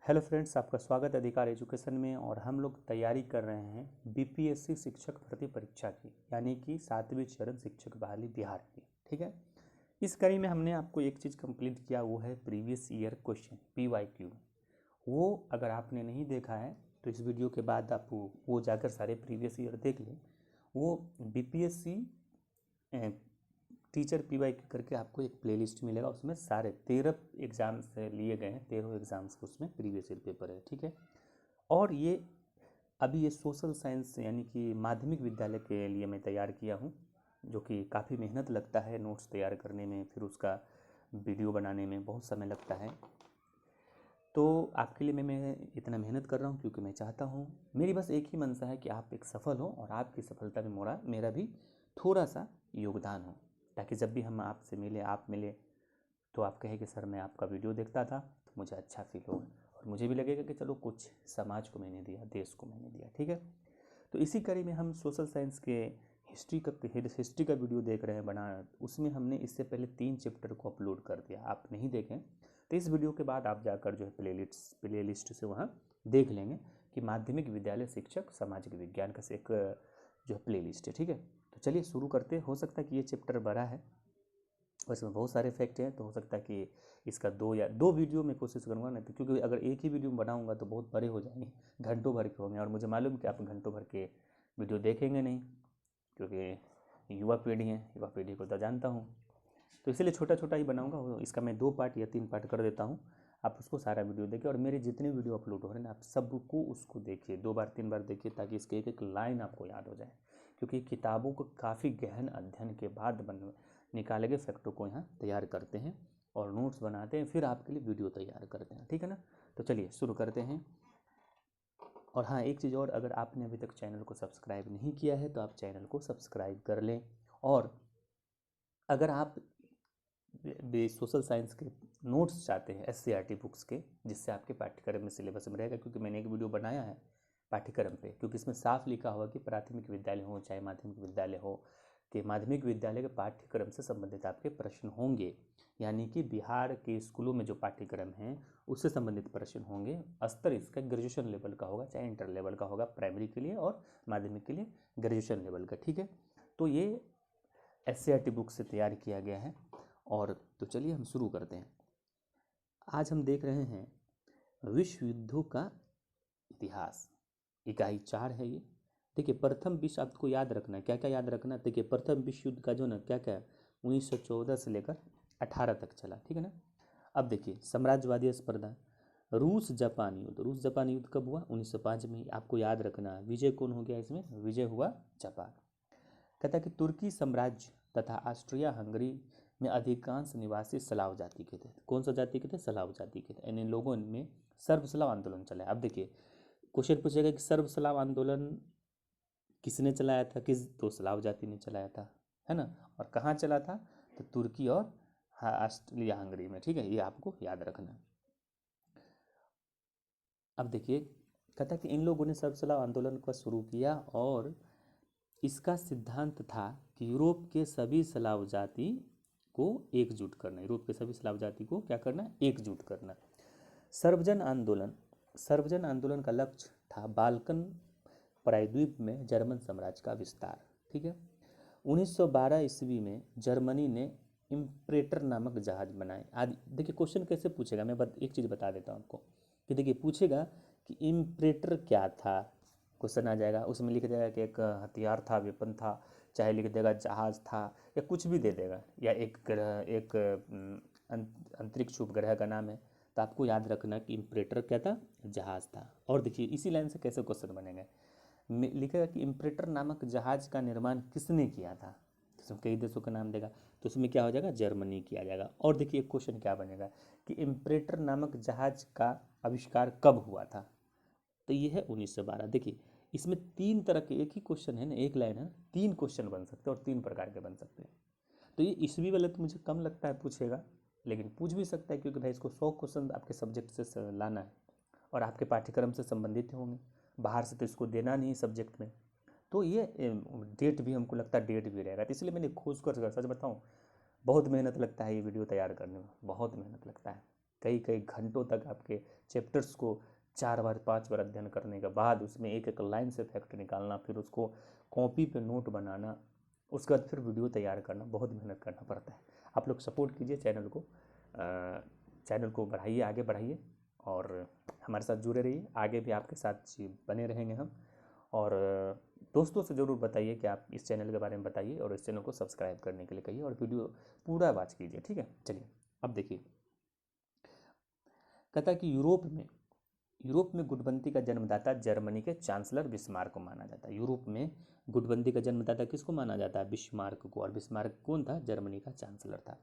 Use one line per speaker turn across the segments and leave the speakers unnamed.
Hello friends, आपका स्वागत है अधिकार एजुकेशन में। और हम लोग तैयारी कर रहे हैं बीपीएससी शिक्षक भर्ती परीक्षा की, यानी कि 7वीं चरण शिक्षक बहाली बिहार की। ठीक है, इस कड़ी में हमने आपको एक चीज़ कंप्लीट किया, वो है प्रीवियस ईयर क्वेश्चन PYQ। वो अगर आपने नहीं देखा है तो इस वीडियो के बाद आप वो जाकर सारे प्रीवियस ईयर देख लें। वो बीपीएससी टीचर PYQ करके आपको एक प्लेलिस्ट मिलेगा, उसमें सारे 13 एग्ज़ाम्स से लिए गए हैं, 13 एग्ज़ाम्स के उसमें प्रीवियस ईयर पेपर है। ठीक है, और ये अभी ये सोशल साइंस यानी कि माध्यमिक विद्यालय के लिए मैं तैयार किया हूँ, जो कि काफ़ी मेहनत लगता है नोट्स तैयार करने में, फिर उसका वीडियो बनाने में बहुत समय लगता है। तो आपके लिए मैं इतना मेहनत कर रहा हूँ क्योंकि मैं चाहता हूँ, मेरी बस एक ही मंशा है कि आप एक सफल हो और आपकी सफलता में मेरा भी थोड़ा सा योगदान हो, ताकि जब भी हम आपसे मिले, आप मिले, तो आप कहें कि सर मैं आपका वीडियो देखता था तो मुझे अच्छा फील हो, और मुझे भी लगेगा कि चलो कुछ समाज को मैंने दिया, देश को मैंने दिया। ठीक है, तो इसी कड़ी में हम सोशल साइंस के हिस्ट्री का वीडियो देख रहे हैं बना। उसमें हमने इससे पहले 3 चैप्टर को अपलोड कर दिया, आप नहीं देखें तो इस वीडियो के बाद आप जाकर जो है प्लेलिस्ट से वहाँ देख लेंगे कि माध्यमिक विद्यालय शिक्षक सामाजिक विज्ञान का एक जो है प्लेलिस्ट है। ठीक है, तो चलिए शुरू करते हैं। हो सकता है कि ये चैप्टर बड़ा है और इसमें बहुत सारे फैक्ट हैं, तो हो सकता है कि इसका 2 वीडियो में कोशिश करूँगा ना, तो क्योंकि अगर एक ही वीडियो में बनाऊँगा तो बहुत बड़े हो जाएंगे, घंटों भर के होंगे, और मुझे मालूम कि आप घंटों भर के वीडियो देखेंगे नहीं, क्योंकि युवा पीढ़ी है, युवा पीढ़ी को तो जानता हूँ, तो इसलिए छोटा छोटा ही बनाऊँगा। इसका मैं 2 पार्ट या 3 पार्ट कर देता हूँ, आप उसको सारा वीडियो देखिए, और मेरे जितने वीडियो अपलोड हो रहे हैं ना, आप सबको उसको देखिए, 2 बार 3 बार देखिए, ताकि इसके एक एक लाइन आपको याद हो जाए, क्योंकि किताबों को काफ़ी गहन अध्ययन के बाद निकाले गए फैक्टों को यहाँ तैयार करते हैं और नोट्स बनाते हैं, फिर आपके लिए वीडियो तैयार करते हैं। ठीक है ना, तो चलिए शुरू करते हैं। और हाँ, एक चीज़ और, अगर आपने अभी तक चैनल को सब्सक्राइब नहीं किया है तो आप चैनल को सब्सक्राइब कर लें। और अगर आप सोशल साइंस के नोट्स चाहते हैं SCERT बुक्स के, जिससे आपके पाठ्यक्रम में सिलेबस में रहेगा, क्योंकि मैंने एक वीडियो बनाया है पाठ्यक्रम पे, क्योंकि इसमें साफ लिखा हुआ कि प्राथमिक विद्यालय हो चाहे माध्यमिक विद्यालय हो, कि माध्यमिक विद्यालय के पाठ्यक्रम से संबंधित आपके प्रश्न होंगे, यानी कि बिहार के स्कूलों में जो पाठ्यक्रम हैं उससे संबंधित प्रश्न होंगे। स्तर इसका ग्रेजुएशन लेवल का होगा, चाहे इंटर लेवल का होगा, प्राइमरी के लिए और माध्यमिक के लिए ग्रेजुएशन लेवल का। ठीक है, तो ये SCERT बुक से तैयार किया गया है। और तो चलिए हम शुरू करते हैं। आज हम देख रहे हैं विश्व युद्धों का इतिहास, इकाई 4 है ये। देखिए, प्रथम विश्व, आपको याद रखना है, क्या क्या याद रखना है। देखिए, प्रथम विश्व युद्ध का जो ना क्या क्या 1914 से लेकर 18 तक चला। ठीक है ना। अब देखिए, साम्राज्यवादी स्पर्धा, रूस जापान युद्ध। रूस जापान युद्ध कब हुआ? 1905 में। आपको याद रखना है विजय कौन हो गया इसमें? विजय हुआ जापान। कहता है कि तुर्की साम्राज्य तथा ऑस्ट्रिया हंगरी में अधिकांश निवासी स्लाव जाति के थे। कौन सा जाति के थे? स्लाव जाति के थे। इन लोगों में सर्व स्लाव आंदोलन चला। अब देखिए, क्वेश्चन पूछेगा कि सर्व स्लाव आंदोलन किसने चलाया था? तो स्लाव जाति ने चलाया था, है ना। और कहाँ चला था? तो तुर्की और ऑस्ट्रिया हंगरी में। ठीक है, ये आपको याद रखना। अब देखिए, कहता कि इन लोगों ने सर्व स्लाव आंदोलन को शुरू किया, और इसका सिद्धांत था कि यूरोप के सभी स्लाव जाति को एकजुट करना। यूरोप के सभी स्लाव जाति को क्या करना? एकजुट करना। सर्वजन आंदोलन का लक्ष्य था बाल्कन प्रायद्वीप में जर्मन साम्राज्य का विस्तार। ठीक है, 1912 ईस्वी में जर्मनी ने इम्प्रेटर नामक जहाज बनाए। आज देखिए क्वेश्चन कैसे पूछेगा, मैं एक चीज़ बता देता हूँ आपको, कि देखिए पूछेगा कि इम्प्रेटर क्या था, क्वेश्चन आ जाएगा, उसमें लिख देगा कि एक हथियार था, वेपन था, चाहे लिख देगा जहाज था, या कुछ भी दे देगा, या एक ग्रह, एक अंतरिक्ष उपग्रह का नाम है। तो आपको याद रखना कि इम्प्रेटर क्या था? जहाज था। और देखिए इसी लाइन से कैसे क्वेश्चन बनेगा, लिखेगा कि इम्प्रेटर नामक जहाज का निर्माण किसने किया था, तो उसमें कई देशों का नाम देगा, तो उसमें क्या हो जाएगा? जर्मनी किया जाएगा। और देखिए एक क्वेश्चन क्या बनेगा कि इम्प्रेटर नामक जहाज का आविष्कार कब हुआ था, तो ये है 1912। देखिए इसमें 3 तरह के, एक ही क्वेश्चन है ना, एक लाइन है, 3 क्वेश्चन बन सकते हैं और 3 प्रकार के बन सकते हैं। तो ये ईस्वी वाले तो मुझे कम लगता है पूछेगा, लेकिन पूछ भी सकता है, क्योंकि भाई इसको 100 क्वेश्चन आपके सब्जेक्ट से लाना है और आपके पाठ्यक्रम से संबंधित होंगे, बाहर से तो इसको देना नहीं सब्जेक्ट में। तो ये डेट भी हमको लगता है डेट भी रहेगा, तो इसलिए मैंने खोज कर, सच बताऊँ बहुत मेहनत लगता है ये वीडियो तैयार करने में, बहुत मेहनत लगता है। कई कई घंटों तक आपके चैप्टर्स को 4 बार 5 बार अध्ययन करने के बाद उसमें एक एक लाइन से फैक्ट निकालना, फिर उसको कॉपी पे नोट बनाना, उसके बाद फिर वीडियो तैयार करना, बहुत मेहनत करना पड़ता है। आप लोग सपोर्ट कीजिए चैनल को बढ़ाइए, आगे बढ़ाइए और हमारे साथ जुड़े रहिए। आगे भी आपके साथ बने रहेंगे हम। और दोस्तों से ज़रूर बताइए कि आप इस चैनल के बारे में बताइए और इस चैनल को सब्सक्राइब करने के लिए कहिए और वीडियो पूरा वॉच कीजिए, ठीक है। चलिए अब देखिए, कहता है कि यूरोप में गुटबंदी का जन्मदाता जर्मनी के चांसलर बिस्मार्क को माना जाता है। यूरोप में गुटबंदी का जन्मदाता किसको माना जाता है? बिस्मार्क को। और बिस्मार्क कौन था? जर्मनी का चांसलर था।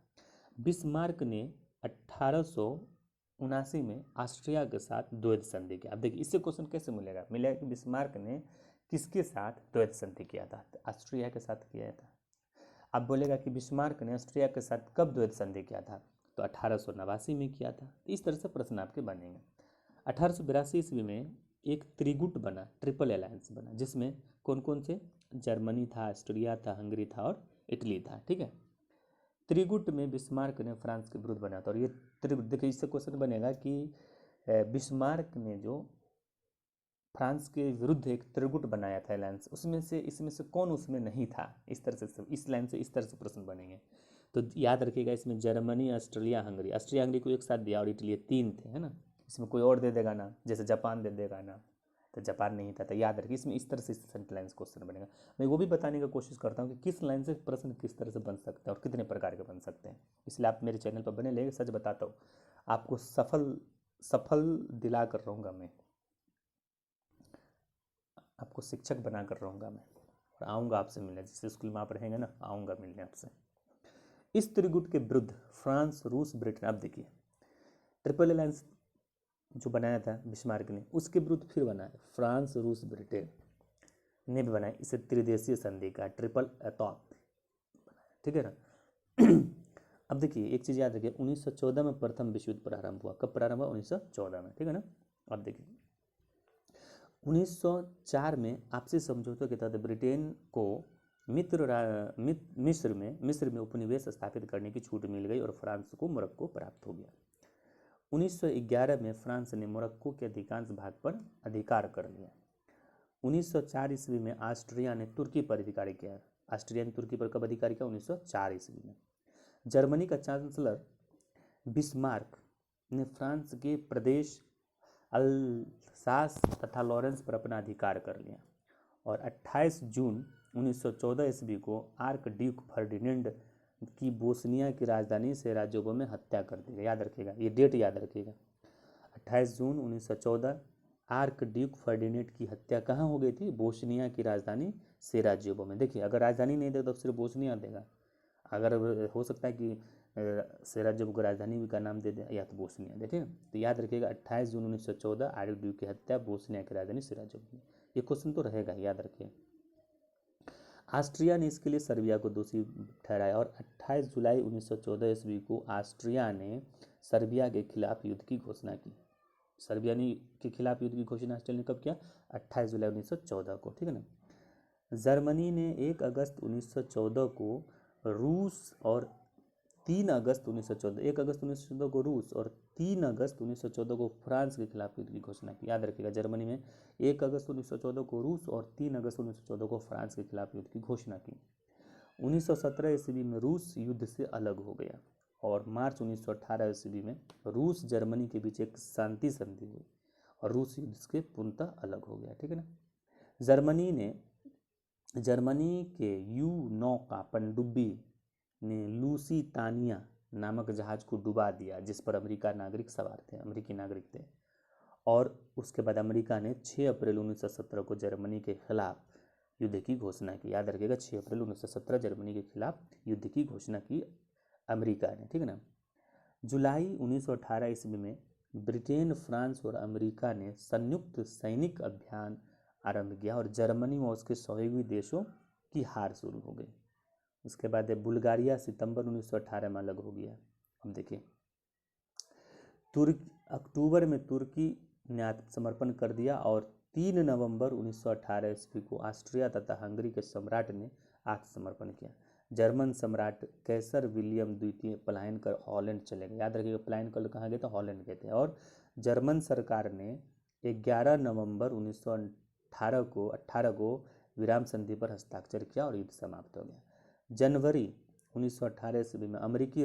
बिस्मार्क ने 1879 में ऑस्ट्रिया के साथ द्वैध संधि किया। अब देखिए इससे क्वेश्चन कैसे मिलेगा कि बिस्मार्क ने किसके साथ द्वैध संधि किया था? ऑस्ट्रिया के साथ किया था। अब बोलेगा कि बिस्मार्क ने ऑस्ट्रिया के साथ कब द्वैध संधि किया था? तो 1889 में किया था। इस तरह से प्रश्न आपके बनेंगे। 1882 ईस्वी में एक त्रिगुट बना, ट्रिपल अलायंस बना, जिसमें कौन कौन से? जर्मनी था, ऑस्ट्रिया था, हंगरी था और इटली था, ठीक है। त्रिगुट में बिस्मार्क ने फ्रांस के विरुद्ध बनाया था। और ये त्रिगुट देखिए, इससे क्वेश्चन बनेगा कि बिस्मार्क ने जो फ्रांस के विरुद्ध एक त्रिगुट बनाया था अलायंस, इसमें से कौन उसमें नहीं था? इस तरह से इस लाइन से इस तरह से प्रश्न बनेंगे। तो याद रखिएगा, इसमें जर्मनी, ऑस्ट्रेलिया, हंगरी को एक साथ दिया और इटली, 3 थे, है ना। इसमें कोई और दे देगा ना, जैसे जापान दे देगा ना, तो जापान नहीं था। तो याद रखिए इसमें इस तरह से सेंटेंस क्वेश्चन बनेगा। मैं वो भी बताने की कोशिश करता हूँ कि किस लाइन से प्रश्न किस तरह से बन सकते हैं और कितने प्रकार के बन सकते हैं। इसलिए आप मेरे चैनल पर बने रहिए। सच बताता हूँ, आपको सफल दिला कर रहूँगा मैं, आपको शिक्षक बना कर रहूँगा मैं, और आऊँगा आपसे मिलने। जिस स्कूल में आप रहेंगे ना, आऊँगा मिलने आपसे। इस त्रिगुट के विरुद्ध फ्रांस, रूस, ब्रिटेन, अब देखिए ट्रिपल अलायंस जो बनाया था बिस्मार्क ने, उसके विरुद्ध फिर बनाया फ्रांस, रूस, ब्रिटेन ने भी बनाया। इसे त्रिदेशीय संधि का ट्रिपल एटॉप, ठीक है ना। अब देखिए एक चीज़ याद रखिए, 1914 में प्रथम विश्व युद्ध प्रारंभ हुआ। कब प्रारंभ हुआ? 1914 में, ठीक है ना। अब देखिए 1904 में आपसी समझौते के तहत ब्रिटेन को मिस्र में उपनिवेश स्थापित करने की छूट मिल गई और फ्रांस को मोरक्को प्राप्त हो गया। 1911 में फ्रांस ने मोरक्को के अधिकांश भाग पर अधिकार कर लिया। 1904 ईस्वी में ऑस्ट्रिया ने तुर्की पर अधिकार किया। ऑस्ट्रिया ने तुर्की पर कब अधिकार किया? 1904 ईस्वी में। जर्मनी का चांसलर बिस्मार्क ने फ्रांस के प्रदेश अल्सास तथा लॉरेंस पर अपना अधिकार कर लिया। और 28 जून 1914 ईस्वी को आर्क ड्यूक फर्डिनेंड की बोस्निया की राजधानी सेराजेवो में हत्या कर दी गई। याद रखिएगा, ये डेट याद रखिएगा, 28 जून 1914 आर्क ड्यूक फर्डिनेंड की हत्या कहाँ हो गई थी? बोस्निया की राजधानी सेराजेवो में। देखिए अगर राजधानी नहीं देगा तो सिर्फ बोस्निया देगा, अगर हो सकता है कि सेराजेवो को राजधानी का नाम दे दे या तो बोस्निया दे, ठीक है। तो याद रखिएगा 28 जून 1914 आर्क ड्यूक की हत्या बोस्निया की राजधानी सेराजेवो में। ये क्वेश्चन तो रहेगा, याद रखिए। ऑस्ट्रिया ने इसके लिए सर्बिया को दोषी ठहराया और 28 जुलाई 1914 ईस्वी को ऑस्ट्रिया ने सर्बिया के खिलाफ युद्ध की घोषणा की। सर्बिया ने के खिलाफ युद्ध की घोषणा ऑस्ट्रिया ने कब किया? 28 जुलाई 1914 को, ठीक है ना। जर्मनी ने 1 अगस्त 1914 को रूस और 3 अगस्त 1914 1 अगस्त 1914 को रूस और 3 अगस्त 1914 को फ्रांस के खिलाफ युद्ध की घोषणा की। याद रखिएगा, जर्मनी में 1 अगस्त 1914 को रूस और 3 अगस्त 1914 को फ्रांस के खिलाफ युद्ध की घोषणा की। 1917 ईस्वी में रूस युद्ध से अलग हो गया और मार्च 1918 ईस्वी में रूस जर्मनी के बीच एक शांति संधि हुई और रूस युद्ध से पूर्णतः अलग हो गया, ठीक है ना। जर्मनी के U-9 का पनडुब्बी ने लूसीतानिया नामक जहाज को डुबा दिया, जिस पर अमेरिकी नागरिक थे। और उसके बाद अमेरिका ने 6 अप्रैल 1917 को जर्मनी के खिलाफ युद्ध की घोषणा की। याद रखिएगा, 6 अप्रैल 1917 जर्मनी के खिलाफ युद्ध की घोषणा की अमेरिका ने, ठीक है ना। जुलाई 1918 ईस्वी में ब्रिटेन, फ्रांस और अमेरिका ने संयुक्त सैनिक अभियान आरंभ किया और जर्मनी और उसके सहयोगी देशों की हार शुरू हो गई। उसके बाद बुल्गारिया सितंबर 1918 में अलग हो गया। अब देखिए अक्टूबर में तुर्की ने आत्मसमर्पण कर दिया और 3 नवंबर 1918 ईस्वी को ऑस्ट्रिया तथा हंगरी के सम्राट ने आत्मसमर्पण किया। जर्मन सम्राट कैसर विलियम द्वितीय पलायन कर हॉलैंड चले गए। याद रखिएगा पलायन कर कहाँ गए थे, हॉलैंड गए थे। और जर्मन सरकार ने 11 नवंबर 1918 को विराम संधि पर हस्ताक्षर किया और युद्ध समाप्त हो गया। जनवरी 1918 ईस्वी में अमेरिकी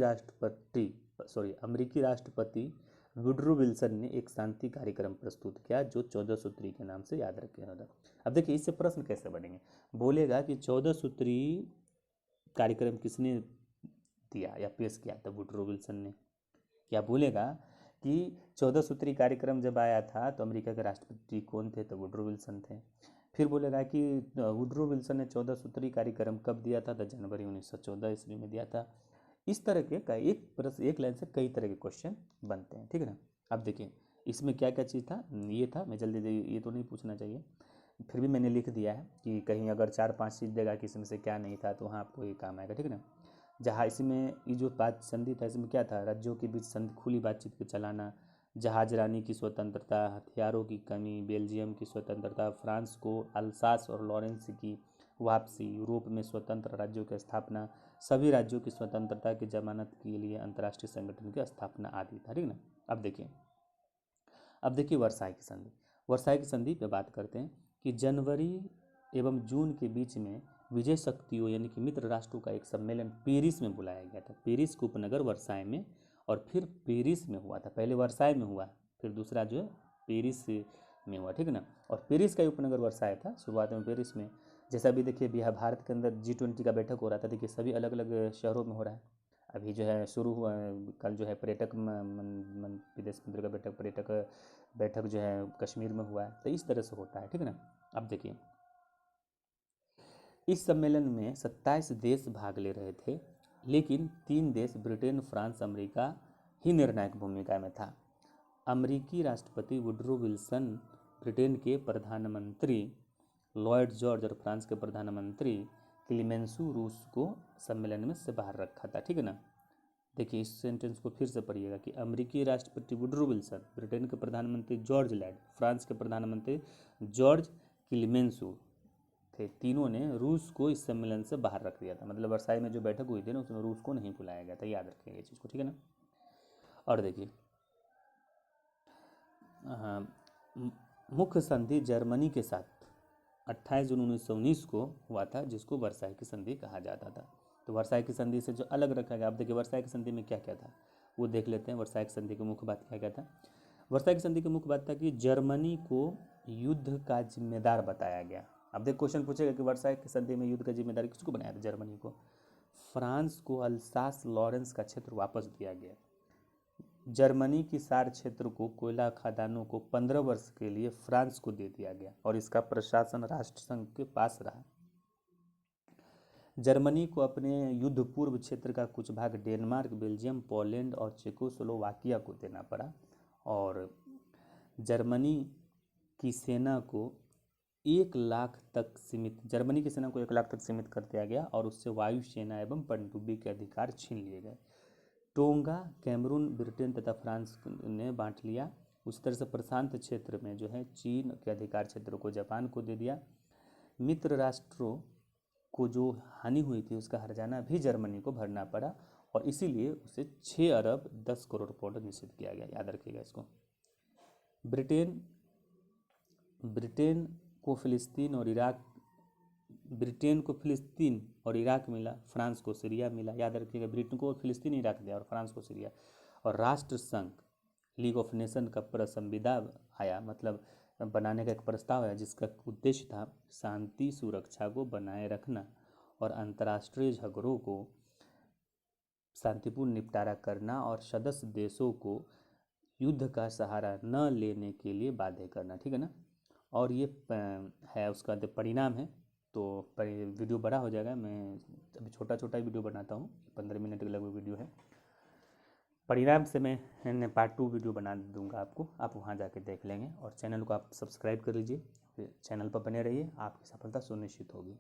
राष्ट्रपति वुडरो विल्सन ने एक शांति कार्यक्रम प्रस्तुत किया जो 14 सूत्री के नाम से याद रखे होगा। अब देखिए इससे प्रश्न कैसे बनेंगे, बोलेगा कि 14 सूत्री कार्यक्रम किसने दिया या पेश किया था, वुडरो विल्सन ने। क्या बोलेगा कि 14 सूत्री कार्यक्रम जब आया था तो अमेरिका के राष्ट्रपति कौन थे, तो वुडरो विल्सन थे। फिर बोलेगा कि वुडरो विल्सन ने 14 सूत्री कार्यक्रम कब दिया था, तो जनवरी 1914 ईस्वी में दिया था। इस तरह के एक लाइन से कई तरह के क्वेश्चन बनते हैं, ठीक है ना। अब देखिए इसमें क्या क्या चीज़ था, ये था, मैं जल्दी ये तो नहीं पूछना चाहिए, फिर भी मैंने लिख दिया है कि कहीं अगर 4-5 चीज़ देगा कि इसमें से क्या नहीं था तो वहाँ आपको ये काम आएगा, ठीक है ना। जहाँ इसमें ये जो बात संधि था इसमें क्या था, राज्यों के बीच संधि खुली बातचीत के चलाना, जहाजरानी की स्वतंत्रता, हथियारों की कमी, बेल्जियम की स्वतंत्रता, फ्रांस को अल्सास और लॉरेंस की वापसी, यूरोप में स्वतंत्र राज्यों की स्थापना, सभी राज्यों की स्वतंत्रता की जमानत के लिए अंतर्राष्ट्रीय संगठन की स्थापना आदि था, ठीक ना। अब देखिए वर्साई की संधि। वर्साई की संधि पे बात करते हैं कि जनवरी एवं जून के बीच में विजय शक्तियों यानी कि मित्र राष्ट्रों का एक सम्मेलन पेरिस में बुलाया गया था। पेरिस के उपनगर वर्साई में और फिर पेरिस में हुआ था। पहले वर्साई में हुआ, फिर दूसरा जो है पेरिस में हुआ, ठीक है ना। और पेरिस का उपनगर वर्साई था, शुरुआत में पेरिस में। जैसा अभी देखिए बिहार भारत के अंदर G20 का बैठक हो रहा था, देखिए सभी अलग अलग शहरों में हो रहा है। अभी जो है शुरू हुआ, कल जो है पर्यटक विदेश मंत्री का बैठक जो है कश्मीर में हुआ है। तो इस तरह से होता है, ठीक है ना। अब देखिए इस सम्मेलन में 27 देश भाग ले रहे थे, लेकिन 3 देश ब्रिटेन, फ्रांस, अमेरिका ही निर्णायक भूमिका में था। अमेरिकी राष्ट्रपति वुडरो विल्सन, ब्रिटेन के प्रधानमंत्री लॉयड जॉर्ज और फ्रांस के प्रधानमंत्री क्लीमेंसु रूस को सम्मेलन में से बाहर रखा था, ठीक है ना। देखिए इस सेंटेंस को फिर से पढ़िएगा कि अमेरिकी राष्ट्रपति वुडरो विल्सन, ब्रिटेन के प्रधानमंत्री जॉर्ज लैड, फ्रांस के प्रधानमंत्री जॉर्ज क्लीमेंसु थे, तीनों ने रूस को इस सम्मेलन से बाहर रख दिया था। मतलब वर्साई में जो बैठक हुई थी ना उसमें रूस को नहीं बुलाया गया था, याद रखिएगा इस चीज़ को, ठीक है ना। और देखिए मुख्य संधि जर्मनी के साथ 28 जून 1919 को हुआ था, जिसको वर्साई की संधि कहा जाता था। तो वर्साई की संधि से जो अलग रखा गया, अब देखिए वर्साई की संधि में क्या क्या था वो देख लेते हैं। वर्साई की संधि की मुख्य बात क्या क्या था। वर्साई की संधि की मुख्य बात था कि जर्मनी को युद्ध का जिम्मेदार बताया गया। अब देख क्वेश्चन पूछेगा कि वर्साई की संधि में युद्ध का जिम्मेदार किसको बनाया था, जर्मनी को। फ्रांस को अल्सास लॉरेंस का क्षेत्र वापस दिया गया। जर्मनी की सार क्षेत्र को, कोयला खदानों को 15 वर्ष के लिए फ्रांस को दे दिया गया और इसका प्रशासन राष्ट्रसंघ के पास रहा। जर्मनी को अपने युद्ध पूर्व क्षेत्र का कुछ भाग डेनमार्क, बेल्जियम, पोलैंड और चेकोस्लोवाकिया को देना पड़ा। और जर्मनी की सेना को 1 लाख तक सीमित कर दिया गया और उससे वायुसेना एवं पनडुब्बी के अधिकार छीन लिए गए। टोंगा, कैमरून ब्रिटेन तथा फ्रांस ने बांट लिया। उस तरह से प्रशांत क्षेत्र में जो है चीन के अधिकार क्षेत्र को जापान को दे दिया। मित्र राष्ट्रों को जो हानि हुई थी उसका हर्जाना भी जर्मनी को भरना पड़ा और इसीलिए उसे 6 अरब 10 करोड़ पाउंड निश्चित किया गया, याद रखिएगा इसको। ब्रिटेन को फिलिस्तीन और इराक मिला, फ्रांस को सीरिया मिला, याद रखिएगा। ब्रिटेन को फिलिस्तीन, इराक दिया और फ्रांस को सीरिया। और राष्ट्रसंघ लीग ऑफ नेशन का संविदा आया, मतलब बनाने का एक प्रस्ताव आया जिसका उद्देश्य था शांति सुरक्षा को बनाए रखना और अंतर्राष्ट्रीय झगड़ों को शांतिपूर्ण निपटारा करना और सदस्य देशों को युद्ध का सहारा न लेने के लिए बाध्य करना, ठीक है ना। और ये है उसका परिणाम है। तो वीडियो बड़ा हो जाएगा, मैं अभी छोटा छोटा वीडियो बनाता हूँ, 15 मिनट के लगभग वीडियो है। परिणाम से मैं पार्ट 2 वीडियो बना दूंगा आपको, आप वहाँ जाके देख लेंगे। और चैनल को आप सब्सक्राइब कर लीजिए, चैनल पर बने रहिए, आपकी सफलता सुनिश्चित होगी।